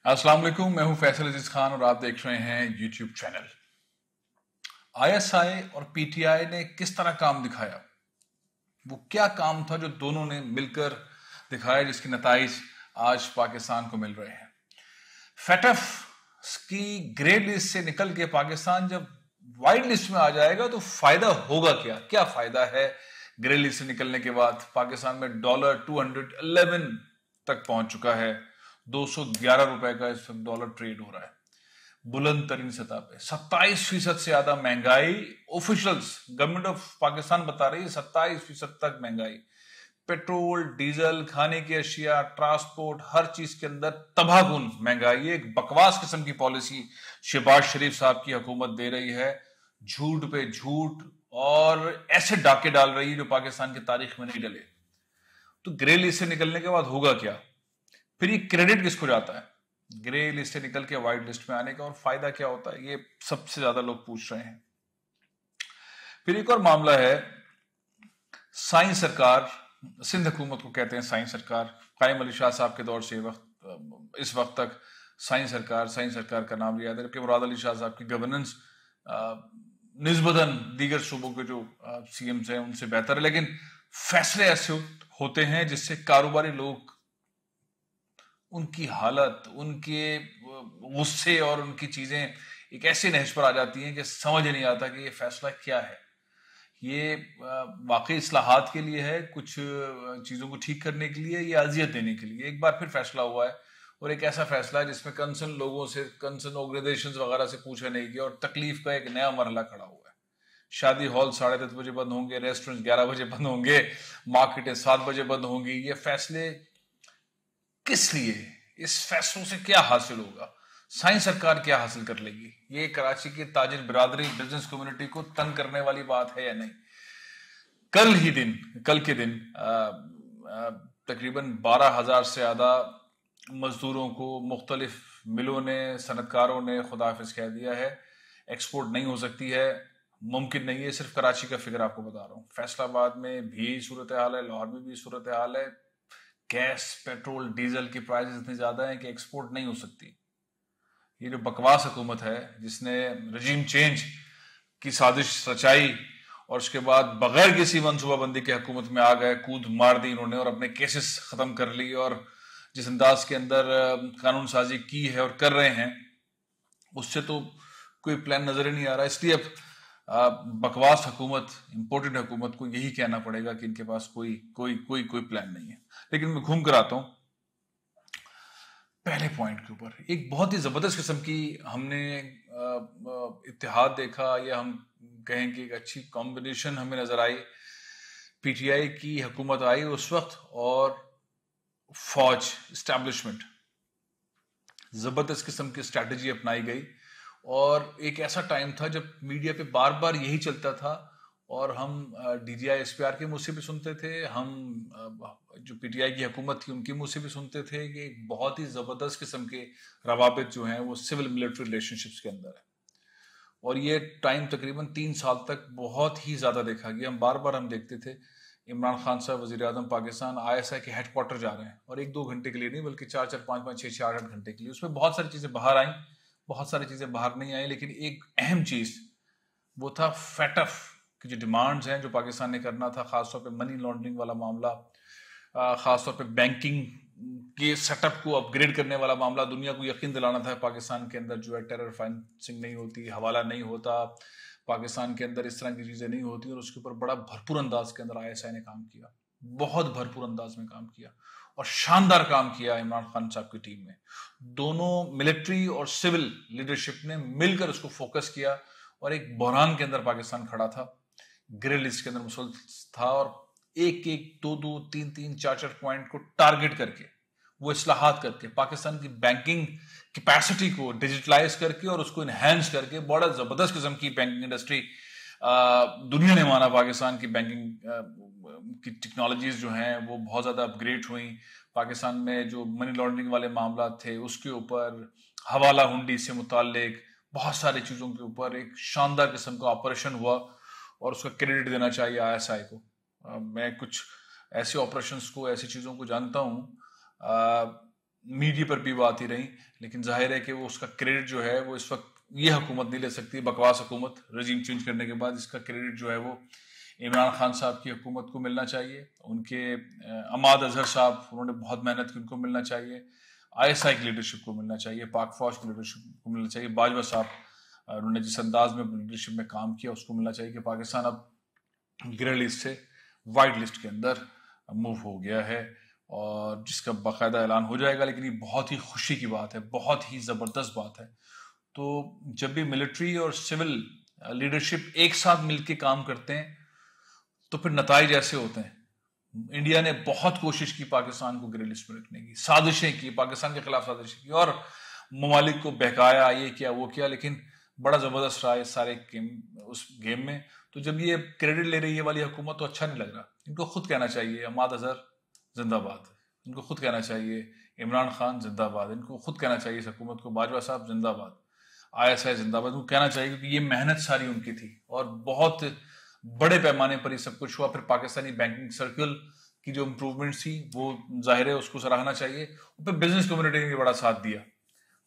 अस्सलाम वालेकुम, मैं हूं फैसल अजीज खान और आप देख रहे हैं यूट्यूब चैनल। आईएसआई और पीटीआई ने किस तरह काम दिखाया, वो क्या काम था जो दोनों ने मिलकर दिखाया, जिसके नताइज आज पाकिस्तान को मिल रहे हैं। फेटफ की ग्रे लिस्ट से निकल के पाकिस्तान जब वाइट लिस्ट में आ जाएगा तो फायदा होगा क्या, क्या फायदा है। ग्रे लिस्ट से निकलने के बाद पाकिस्तान में डॉलर 211 तक पहुंच चुका है। 211 रुपए का इस वक्त डॉलर ट्रेड हो रहा है बुलंद तरीन सतह पे। 27% से ज्यादा महंगाई, ऑफिशियल्स गवर्नमेंट ऑफ पाकिस्तान बता रही है 27% तक महंगाई। पेट्रोल, डीजल, खाने की अशिया, ट्रांसपोर्ट, हर चीज के अंदर तबाहकुन महंगाई। एक बकवास किस्म की पॉलिसी शहबाज शरीफ साहब की हुकूमत दे रही है, झूठ पे झूठ, और ऐसे डाके डाल रही है जो पाकिस्तान की तारीख में नहीं डले। तो ग्रे लिस्ट से निकलने के बाद होगा क्या, फिर ये क्रेडिट किसको जाता है ग्रे लिस्ट से निकल के व्हाइट लिस्ट में आने का, और फायदा क्या होता है, ये सबसे ज्यादा लोग पूछ रहे हैं। फिर एक और मामला है, साईं सरकार, सिंध हुकूमत को कहते हैं साईं सरकार। कायम अली शाह साहब के दौर से इस वक्त तक साईं सरकार का नाम लिया था, जबकि मुराद अली शाह साहब की गवर्नेंस निस्बतन दीगर सूबों के जो सीएम्स हैं उनसे बेहतर है, लेकिन फैसले ऐसे होते हैं जिससे कारोबारी लोग, उनकी हालत, उनके गुस्से और उनकी चीजें एक ऐसे नहज पर आ जाती हैं कि समझ नहीं आता कि ये फैसला क्या है। ये वाकई इस्लाहात के लिए है, कुछ चीजों को ठीक करने के लिए, या अजियत देने के लिए। एक बार फिर फैसला हुआ है, और एक ऐसा फैसला है जिसमें कंसर्न लोगों से, कंसर्न ऑर्गेनाइजेशंस वगैरह से पूछा नहीं गया, और तकलीफ का एक नया मरहला खड़ा हुआ है। शादी हॉल 10:30 बजे बंद होंगे, रेस्टोरेंट 11 बजे बंद होंगे, मार्केटें 7 बजे बंद होंगी। ये फैसले किस लिए, इस फैसलों से क्या हासिल होगा, साईं सरकार क्या हासिल कर लेगी, ये कराची की ताजिर बिरादरी, बिजनेस कम्युनिटी को तंग करने वाली बात है या नहीं। कल के दिन तकरीबन 12,000 से ज्यादा मजदूरों को मुख्तलिफ मिलों ने, सनतकारों ने खुदाफिज कह दिया है। एक्सपोर्ट नहीं हो सकती है, मुमकिन नहीं है। सिर्फ कराची का फिगर आपको बता रहा हूँ, फैसलाबाद में भी सूरत हाल है, लाहौर में भी सूरत हाल है। गैस, पेट्रोल, डीजल की प्राइसेस इतनी ज्यादा हैं कि एक्सपोर्ट नहीं हो सकती। ये जो बकवास हुकूमत है जिसने रजीम चेंज की साजिश रचाई और उसके बाद बगैर किसी मनसूबाबंदी के हुकूमत में आ गए, कूद मार दी इन्होंने और अपने केसेस खत्म कर ली, और जिस अंदाज के अंदर कानून साजी की है और कर रहे हैं, उससे तो कोई प्लान नजर ही नहीं आ रहा। इसलिए अब बकवास हुकूमत, इंपोर्टेड हुकूमत को यही कहना पड़ेगा कि इनके पास कोई कोई कोई कोई प्लान नहीं है। लेकिन मैं घूम कर आता हूं पहले पॉइंट के ऊपर। एक बहुत ही जबरदस्त किस्म की हमने इत्तेहाद देखा, या हम कहें कि एक अच्छी कॉम्बिनेशन हमें नजर आई। पीटीआई की हुकूमत आई उस वक्त, और फौज एस्टैब्लिशमेंट, जबरदस्त किस्म की स्ट्रैटेजी अपनाई गई। और एक ऐसा टाइम था जब मीडिया पे बार बार यही चलता था, और हम डीजीआई एसपीआर के मुंह से भी सुनते थे, हम जो पीटीआई की हुकूमत थी उनके मुंह से भी सुनते थे कि बहुत ही जबरदस्त किस्म के रवाबित जो हैं वो सिविल मिलिट्री रिलेशनशिप्स के अंदर है। और ये टाइम तकरीबन 3 साल तक बहुत ही ज्यादा देखा गया। हम देखते थे इमरान खान साहब वजीर आजम पाकिस्तान आईएसआई के हेडक्वार्टर जा रहे हैं, और 1-2 घंटे के लिए नहीं बल्कि 4-4, 5-5, 6-6, 8-8 घंटे के लिए। उसमें बहुत सारी चीजें बाहर आई, बहुत सारी चीजें बाहर नहीं आई, लेकिन एक अहम चीज वो था फेटफ की जो डिमांड्स हैं जो पाकिस्तान ने करना था, खासतौर पे मनी लॉन्ड्रिंग वाला मामला, खासतौर पे बैंकिंग के सेटअप को अपग्रेड करने वाला मामला। दुनिया को यकीन दिलाना था पाकिस्तान के अंदर जो है टेरर फाइनेंसिंग नहीं होती, हवाला नहीं होता, पाकिस्तान के अंदर इस तरह की चीजें नहीं होती। और उसके ऊपर बड़ा भरपूर अंदाज के अंदर आईएसआई ने काम किया, बहुत भरपूर अंदाज में काम किया, और शानदार काम किया इमरान खान साहब की टीम ने। दोनों मिलिट्री और सिविल लीडरशिप ने मिलकर उसको फोकस किया, और एक बहरान के अंदर पाकिस्तान खड़ा था, ग्रे लिस्ट के अंदर मुसलसल था, और एक एक, 2-2, 3-3, 4-4 पॉइंट को टारगेट करके, वो इस्लाहात करके, पाकिस्तान की बैंकिंग कैपेसिटी को डिजिटलाइज करके और उसको इनहेंस करके, बड़ा जबरदस्त किस्म की बैंकिंग इंडस्ट्री दुनिया ने माना। पाकिस्तान की बैंकिंग की टेक्नोलॉजीज जो हैं वो बहुत ज्यादा अपग्रेड हुई। पाकिस्तान में जो मनी लॉन्ड्रिंग वाले मामला थे उसके ऊपर, हवाला हुंडी से मुताल्लिक बहुत सारी चीजों के ऊपर एक शानदार किस्म का ऑपरेशन हुआ, और उसका क्रेडिट देना चाहिए आईएसआई को। मैं कुछ ऐसे ऑपरेशंस को, ऐसी चीजों को जानता हूं मीडिया पर भी बात ही रही, लेकिन जाहिर है कि वो उसका क्रेडिट जो है वो इस वक्त ये हुकूमत नहीं ले सकती, बकवास हुकूमत रजीम चेंज करने के बाद इसका क्रेडिट जो है वो इमरान खान साहब की हुकूमत को मिलना चाहिए, उनके अमाद अजहर साहब, उन्होंने बहुत मेहनत की, उनको मिलना चाहिए, ISI की लीडरशिप को मिलना चाहिए, पाक फौज की लीडरशिप को मिलना चाहिए, बाजवा साहब उन्होंने जिस अंदाज में लीडरशिप में काम किया उसको मिलना चाहिए कि पाकिस्तान अब ग्रे लिस्ट से वाइट लिस्ट के अंदर मूव हो गया है और जिसका बाकायदा ऐलान हो जाएगा। लेकिन ये बहुत ही खुशी की बात है, बहुत ही ज़बरदस्त बात है। तो जब भी मिलिट्री और सिविल लीडरशिप एक साथ मिलकर काम करते हैं तो फिर नताइज ऐसे होते हैं। इंडिया ने बहुत कोशिश की पाकिस्तान को ग्रे लिस्ट में रखने की, साजिशें की, पाकिस्तान के खिलाफ साजिशें की और ममालिक को बहकाया, ये किया वो किया, लेकिन बड़ा जबरदस्त रहा इस सारे उस गेम में। तो जब ये क्रेडिट ले रही है वाली हुकूमत तो अच्छा नहीं लग रहा। इनको खुद कहना चाहिए अमाद अजहर जिंदाबाद, इनको खुद कहना चाहिए इमरान खान जिंदाबाद, इनको खुद कहना चाहिए इस हुकूमत को बाजवा साहब जिंदाबाद, ISI जिंदाबाद, उनको कहना चाहिए क्योंकि ये मेहनत सारी उनकी थी और बहुत बड़े पैमाने पर ये सब कुछ हुआ। फिर पाकिस्तानी बैंकिंग सर्कल की जो इंप्रूवमेंट थी वो जाहिर है उसको सराहना चाहिए, फिर बिजनेस कम्युनिटी ने भी बड़ा साथ दिया,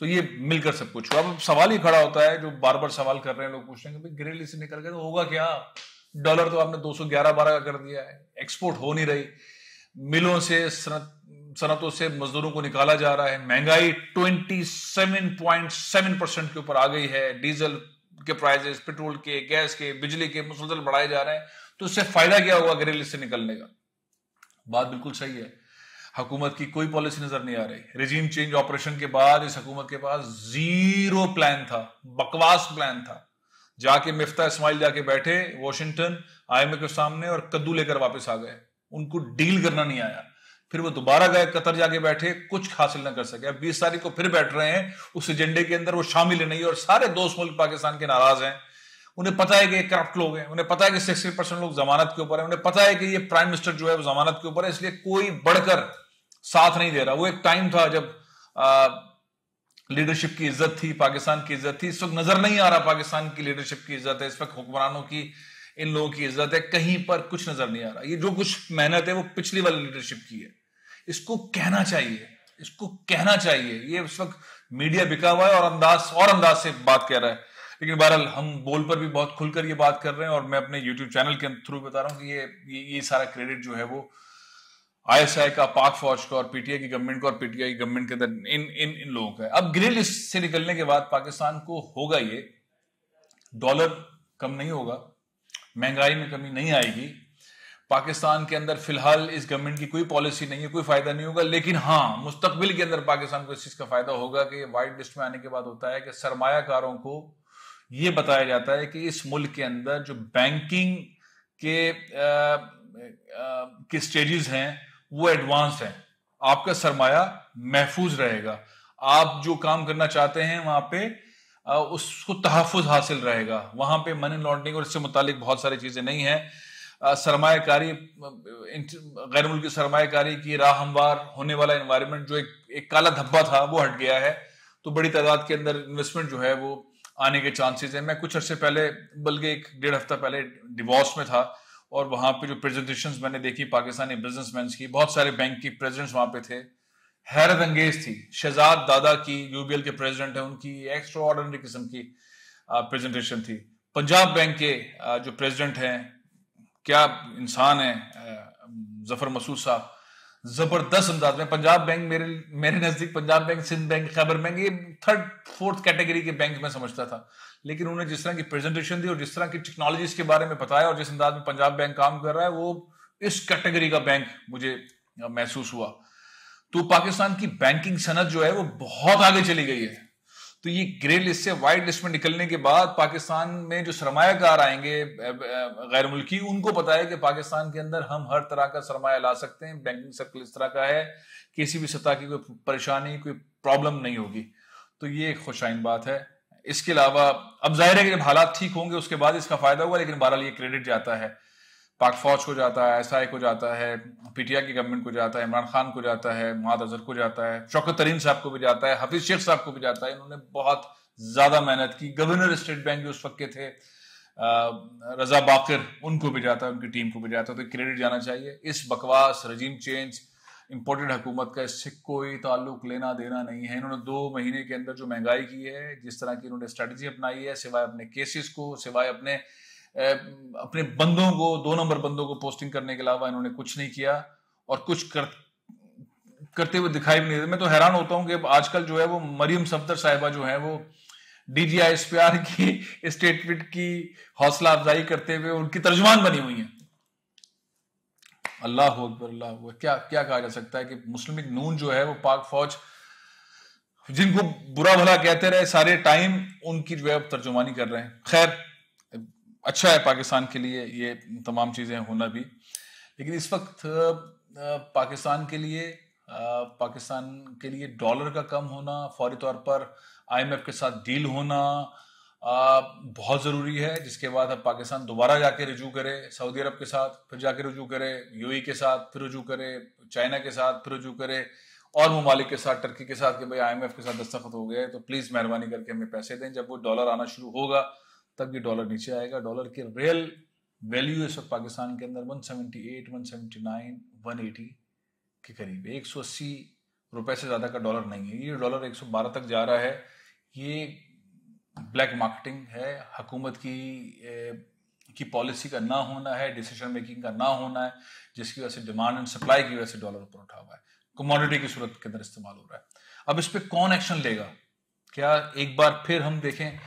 तो ये मिलकर सब कुछ हुआ। अब सवाल ही खड़ा होता है, जो बार बार सवाल कर रहे हैं लोग, पूछ रहे हैं कि ग्रे लिस्ट से निकल गए तो होगा क्या? डॉलर तो आपने 211-12 का कर दिया है, एक्सपोर्ट हो नहीं रही, मिलों से सनतों से मजदूरों को निकाला जा रहा है, महंगाई 27.7% के ऊपर आ गई है, डीजल के प्राइसेस, पेट्रोल के, गैस के, बिजली के मुसलसल बढ़ाए जा रहे हैं, तो इससे फायदा क्या होगा ग्रे लिस्ट से निकलने का? बात बिल्कुल सही है। हुकूमत की कोई पॉलिसी नजर नहीं आ रही। रेजिम चेंज ऑपरेशन के बाद इस हुकूमत के पास जीरो प्लान था, बकवास प्लान था। जाके मिफ्ता इस्माइल जाके बैठे वॉशिंगटन IMF के सामने और कद्दू लेकर वापस आ गए, उनको डील करना नहीं आया। फिर वो दोबारा गए कतर जाके बैठे, कुछ हासिल ना कर सके। अब 20 तारीख को फिर बैठ रहे हैं, उस एजेंडे के अंदर वो शामिल नहीं है और सारे दोस्त मुल्क पाकिस्तान के नाराज हैं। उन्हें पता है कि ये करप्ट लोग हैं, उन्हें पता है कि 60% लोग जमानत के ऊपर है, उन्हें पता है कि ये प्राइम मिनिस्टर जो है वो जमानत के ऊपर है, इसलिए कोई बढ़कर साथ नहीं दे रहा। वो एक टाइम था जब लीडरशिप की इज्जत थी, पाकिस्तान की इज्जत थी। इस वक्त नजर नहीं आ रहा पाकिस्तान की लीडरशिप की इज्जत है, इस वक्त हुक्मरानों की, इन लोगों की इज्जत है, कहीं पर कुछ नजर नहीं आ रहा। ये जो कुछ मेहनत है वो पिछली वाली लीडरशिप की है, इसको कहना चाहिए, इसको कहना चाहिए। ये इस वक्त मीडिया बिका हुआ है और अंदाज से बात कह रहा है, लेकिन बहरहाल हम बोल पर भी बहुत खुलकर ये बात कर रहे हैं और मैं अपने यूट्यूब चैनल के थ्रू बता रहा हूं कि ये सारा क्रेडिट जो है वो ISI का, पाक फौज का और PTI की गवर्नमेंट का और PTI की गवर्नमेंट के अंदर इन लोगों का है। अब ग्रे लिस्ट से निकलने के बाद पाकिस्तान को होगा ये, डॉलर कम नहीं होगा, महंगाई में कमी नहीं आएगी, पाकिस्तान के अंदर फिलहाल इस गवर्नमेंट की कोई पॉलिसी नहीं है, कोई फायदा नहीं होगा। लेकिन हाँ, मुस्तकबिल के अंदर पाकिस्तान को इस चीज का फायदा होगा कि व्हाइट लिस्ट में आने के बाद होता है कि सरमायाकारों को ये बताया जाता है कि इस मुल्क के अंदर जो बैंकिंग के स्टेजेस हैं वो एडवांस हैं, आपका सरमाया महफूज रहेगा, आप जो काम करना चाहते हैं वहां पे उसको तहफ़्फ़ुज़ हासिल रहेगा, वहां पे मनी लॉन्ड्रिंग और इससे मुतालिक बहुत सारी चीजें नहीं है। सरमायाकारी, गैर मुल्की सरमायाकारी की राह हमवार होने वाला एनवायरनमेंट जो एक काला धब्बा था वो हट गया है, तो बड़ी तादाद के अंदर इन्वेस्टमेंट जो है वो आने के चांसेस है। मैं कुछ अर्से पहले, बल्कि 1-1.5 हफ्ता पहले डिवॉर्स में था और वहां पे जो प्रेजेंटेशंस मैंने देखी पाकिस्तानी बिजनेसमैन की, बहुत सारे बैंक की प्रेसिडेंट्स वहां पे थे, हैरत अंगेज थी। शहजाद दादा की, UBL के प्रेसिडेंट है, उनकी एक्स्ट्रा ऑर्डिनरी किस्म की प्रेजेंटेशन थी। पंजाब बैंक के जो प्रेसिडेंट हैं, क्या इंसान है जफर मसूद साहब, जबरदस्त अंदाज में। पंजाब बैंक मेरे नजदीक Punjab bank, Sindh bank, Khyber bank, ये 3rd-4th कैटेगरी के बैंक में समझता था, लेकिन उन्होंने जिस तरह की प्रेजेंटेशन दी और जिस तरह की टेक्नोलॉजीज के बारे में बताया और जिस अंदाज में पंजाब बैंक काम कर रहा है, वो इस कैटेगरी का बैंक मुझे महसूस हुआ। तो पाकिस्तान की बैंकिंग सनत जो है वो बहुत आगे चली गई है। तो ये ग्रे लिस्ट से व्हाइट लिस्ट में निकलने के बाद पाकिस्तान में जो सरमायाकार आएंगे गैर मुल्की, उनको पता है कि पाकिस्तान के अंदर हम हर तरह का सरमाया ला सकते हैं, बैंकिंग सर्कल इस तरह का है, किसी भी सतह की कोई परेशानी, कोई प्रॉब्लम नहीं होगी। तो ये एक खुशाइन बात है। इसके अलावा अब जाहिर है कि जब हालात ठीक होंगे उसके बाद इसका फायदा होगा, लेकिन बहरहाल ये क्रेडिट जाता है पाक फौज को, जाता है ISI को, जाता है PTI की गवर्नमेंट को, जाता है इमरान खान को, जाता है अमाद अजहर को, जाता है शौकत तरीन साहब को भी जाता है, हफीज शेख साहब को भी जाता है। इन्होंने बहुत ज्यादा मेहनत की। गवर्नर स्टेट बैंक जो उस वक्त के थे रजा बाकर, उनको भी जाता है, उनकी टीम को भी जाता है। तो क्रेडिट जाना चाहिए। इस बकवास रजीम चेंज, इंपोर्टेड हुकूमत का इससे कोई ताल्लुक लेना देना नहीं है। इन्होंने 2 महीने के अंदर जो महंगाई की है, जिस तरह की इन्होंने स्ट्रेटजी अपनाई है, सिवाय अपने केसेस को, सिवाय अपने बंदों को, 2 नंबर बंदों को पोस्टिंग करने के अलावा इन्होंने कुछ नहीं किया और कुछ करते हुए दिखाई भी नहीं देते। मैं तो हैरान होता हूं कि आजकल जो है वो मरियम सफदर साहिबा जो है वो DGISPR की स्टेटमेंट की हौसला अफजाई करते हुए उनकी तर्जुमान बनी हुई है। अल्लाह अकबर, अल्लाह अकबर। क्या क्या कहा जा सकता है कि मुस्लिम लीग नून जो है वो पाक फौज, जिनको बुरा भला कहते रहे सारे टाइम, उनकी जो है तर्जुमानी कर रहे हैं। खैर, अच्छा है पाकिस्तान के लिए ये तमाम चीजें होना भी, लेकिन इस वक्त पाकिस्तान के लिए डॉलर का कम होना, फौरी तौर पर IMF के साथ डील होना बहुत जरूरी है, जिसके बाद अब पाकिस्तान दोबारा जाके रजू करे सऊदी अरब के साथ, फिर जाके रजू करे UAE के साथ, फिर रजू करे चाइना के साथ, फिर रजू करे और ममालिक के साथ, टर्की के साथ, कि भाई IMF के साथ दस्तखत हो गए तो प्लीज मेहरबानी करके हमें पैसे दें। जब वो डॉलर आना शुरू होगा तब ये डॉलर नीचे आएगा। डॉलर की रियल वैल्यू इस वक्त पाकिस्तान के अंदर 178, 179, 180 के करीब, 180 रुपए से ज्यादा का डॉलर नहीं है। ये डॉलर 112 तक जा रहा है। ये ब्लैक मार्केटिंग है, हुकूमत की पॉलिसी का ना होना है, डिसीजन मेकिंग का ना होना है, जिसकी वजह से डिमांड एंड सप्लाई की वजह से डॉलर ऊपर उठा हुआ है, कमोडिटी की सूरत के अंदर इस्तेमाल हो रहा है। अब इस पे कौन एक्शन लेगा? क्या एक बार फिर हम देखें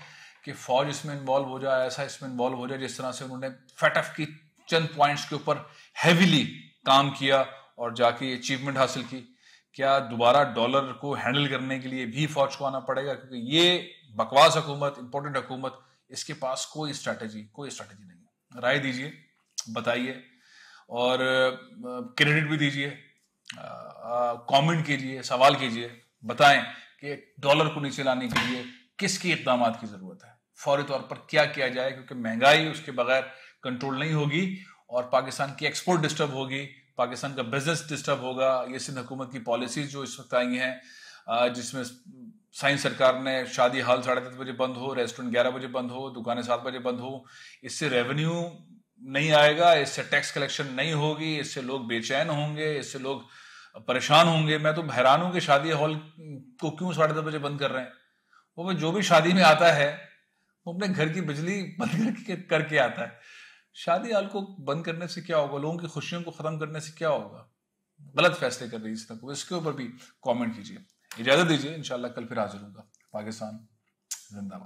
कि फौज इसमें इन्वॉल्व हो जाए, ऐसा इसमें इन्वॉल्व हो जाए जिस तरह से उन्होंने FATF की चंद पॉइंट्स के ऊपर हैवीली काम किया और जाके अचीवमेंट हासिल की? क्या दोबारा डॉलर को हैंडल करने के लिए भी फौज को आना पड़ेगा? क्योंकि ये बकवास हुकूमत, इंपोर्टेंट हुकूमत, इसके पास कोई स्ट्रैटेजी नहीं है। राय दीजिए, बताइए और क्रेडिट भी दीजिए, कमेंट कीजिए, सवाल कीजिए, बताएं कि डॉलर को नीचे लाने के लिए किसकी इक़दाम की जरूरत है, फौरी तौर पर क्या किया जाए, क्योंकि महंगाई उसके बगैर कंट्रोल नहीं होगी और पाकिस्तान की एक्सपोर्ट डिस्टर्ब होगी, पाकिस्तान का बिजनेस डिस्टर्ब होगा। ये सिंध हुकूमत की पॉलिसीज जो इस वक्त आई हैं, जिसमें साइंस सरकार ने शादी हाल 10:30 बजे बंद हो, रेस्टोरेंट 11 बजे बंद हो, दुकानें 7 बजे बंद हो, इससे रेवेन्यू नहीं आएगा, इससे टैक्स कलेक्शन नहीं होगी, इससे लोग बेचैन होंगे, इससे लोग परेशान होंगे। मैं तो हैरान हूं कि शादी हॉल को क्यों 10:30 बजे बंद कर रहे हैं। वो जो भी शादी में आता है वो अपने घर की बिजली बंद करके आता है। शादी हाल को बंद करने से क्या होगा? लोगों की खुशियों को खत्म करने से क्या होगा? गलत फैसले कर रही है इस तरह को। इसके ऊपर भी कमेंट कीजिए। इजाजत दीजिए, इंशाल्लाह कल फिर हाजिर होगा। पाकिस्तान जिंदाबाद।